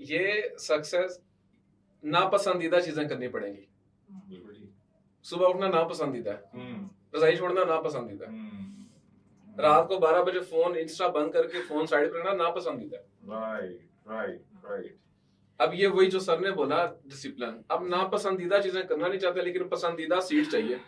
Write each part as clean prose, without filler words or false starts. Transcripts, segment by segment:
ये सक्सेस नापसंदीदा चीजें करनी पड़ेंगी। सुबह उठना नापसंदीदा है, रजाई छोड़ना नापसंदीदा है, रात को 12 बजे फोन इंस्टा बंद करके फोन साइड पर रखना नापसंदीदा है। Right right right. अब ये वही जो सर ने बोला डिसिप्लिन, अब नापसंदीदा चीजें करना नहीं चाहते लेकिन पसंदीदा सीट चाहिए।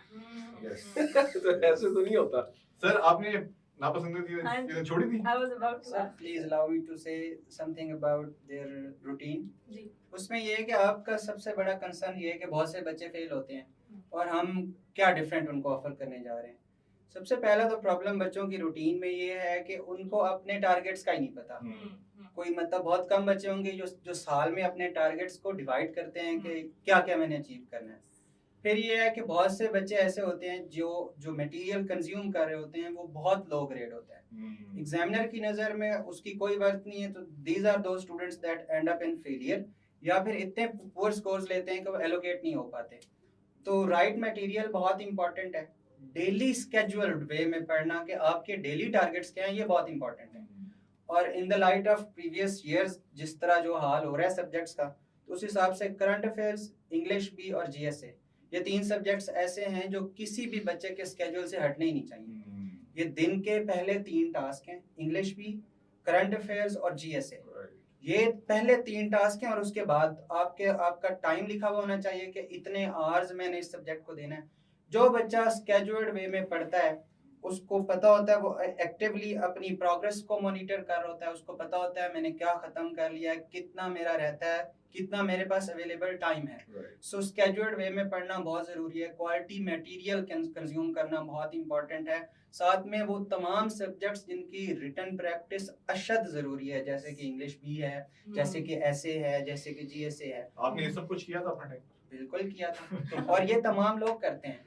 तो ऐसे तो नहीं होता। सर आपने नापसंदीदा चीजें छोड़ी थी? I was about to Sir, ask. please allow me to say something about their routine. जी। उसमें ये है कि आपका सबसे बड़ा कंसर्न ये है कि बहुत से बच्चे फेल होते हैं और हम क्या डिफरेंट उनको ऑफर करने जा रहे हैं। सबसे पहला तो प्रॉब्लम बच्चों की रूटीन में ये है कि उनको अपने टारगेट्स का ही नहीं पता। कोई मतलब बहुत कम बच्चे होंगे जो साल में अपने टारगेट्स को डिवाइड करते हैं कि क्या क्या मैंने अचीव करना है। फिर ये है कि बहुत से बच्चे ऐसे होते हैं जो मटेरियल कंज्यूम कर रहे होते हैं वो बहुत लो ग्रेड होता है। एग्जामिनर की नज़र में उसकी कोई वर्थ नहीं है, तो दीज आर दो students that and up in failure, या फिर इतने पुअर स्कोर्स लेते हैं कि वो एलोकेट नहीं हो पाते। तो राइट मटेरियल बहुत इंपॉर्टेंट है। डेली स्केड्यूल्ड वे में पढ़ना कि आपके डेली टारगेट्स क्या हैं, ये बहुत इंपॉर्टेंट है। और in the light of previous years जिस तरह जो हाल हो रहा है सब्जेक्ट्स का, तो उस हिसाब से करंट अफेयर्स, इंग्लिश भी और जीएसए, ये 3 सब्जेक्ट्स ऐसे हैं जो किसी भी बच्चे के स्केड्यूल से हटने ही नहीं चाहिए। ये दिन के पहले 3 टास्क हैं, इंग्लिश भी, करंट अफेयर्स और जीएसए। ये पहले 3 टास्क हैं और उसके बाद आपका टाइम लिखा हुआ होना चाहिए कि इतने आवर्स मैंने इस सब्जेक्ट को देना है। जो बच्चा स्केड्यूल्ड वे में पढ़ता है उसको पता होता है, वो एक्टिवली अपनी प्रोग्रेस को मॉनिटर कर रहा होता है, उसको पता होता है मैंने क्या खत्म कर लिया है, कितना मेरा रहता है, कितना मेरे पास अवेलेबल टाइम है। सो स्केड्यूल्ड वे में पढ़ना बहुत ज़रूरी है। क्वालिटी मटेरियल कंज्यूम करना बहुत इंपॉर्टेंट है। साथ में वो तमाम सब्जेक्ट्स जिनकी रिटन प्रैक्टिस अशद ज़रूरी है, जैसे कि इंग्लिश भी है, जैसे कि एसे है, जैसे कि जीएसए है। आपने ये सब कुछ किया था अपने टाइम? बिल्कुल किया था और ये तमाम लोग करते हैं।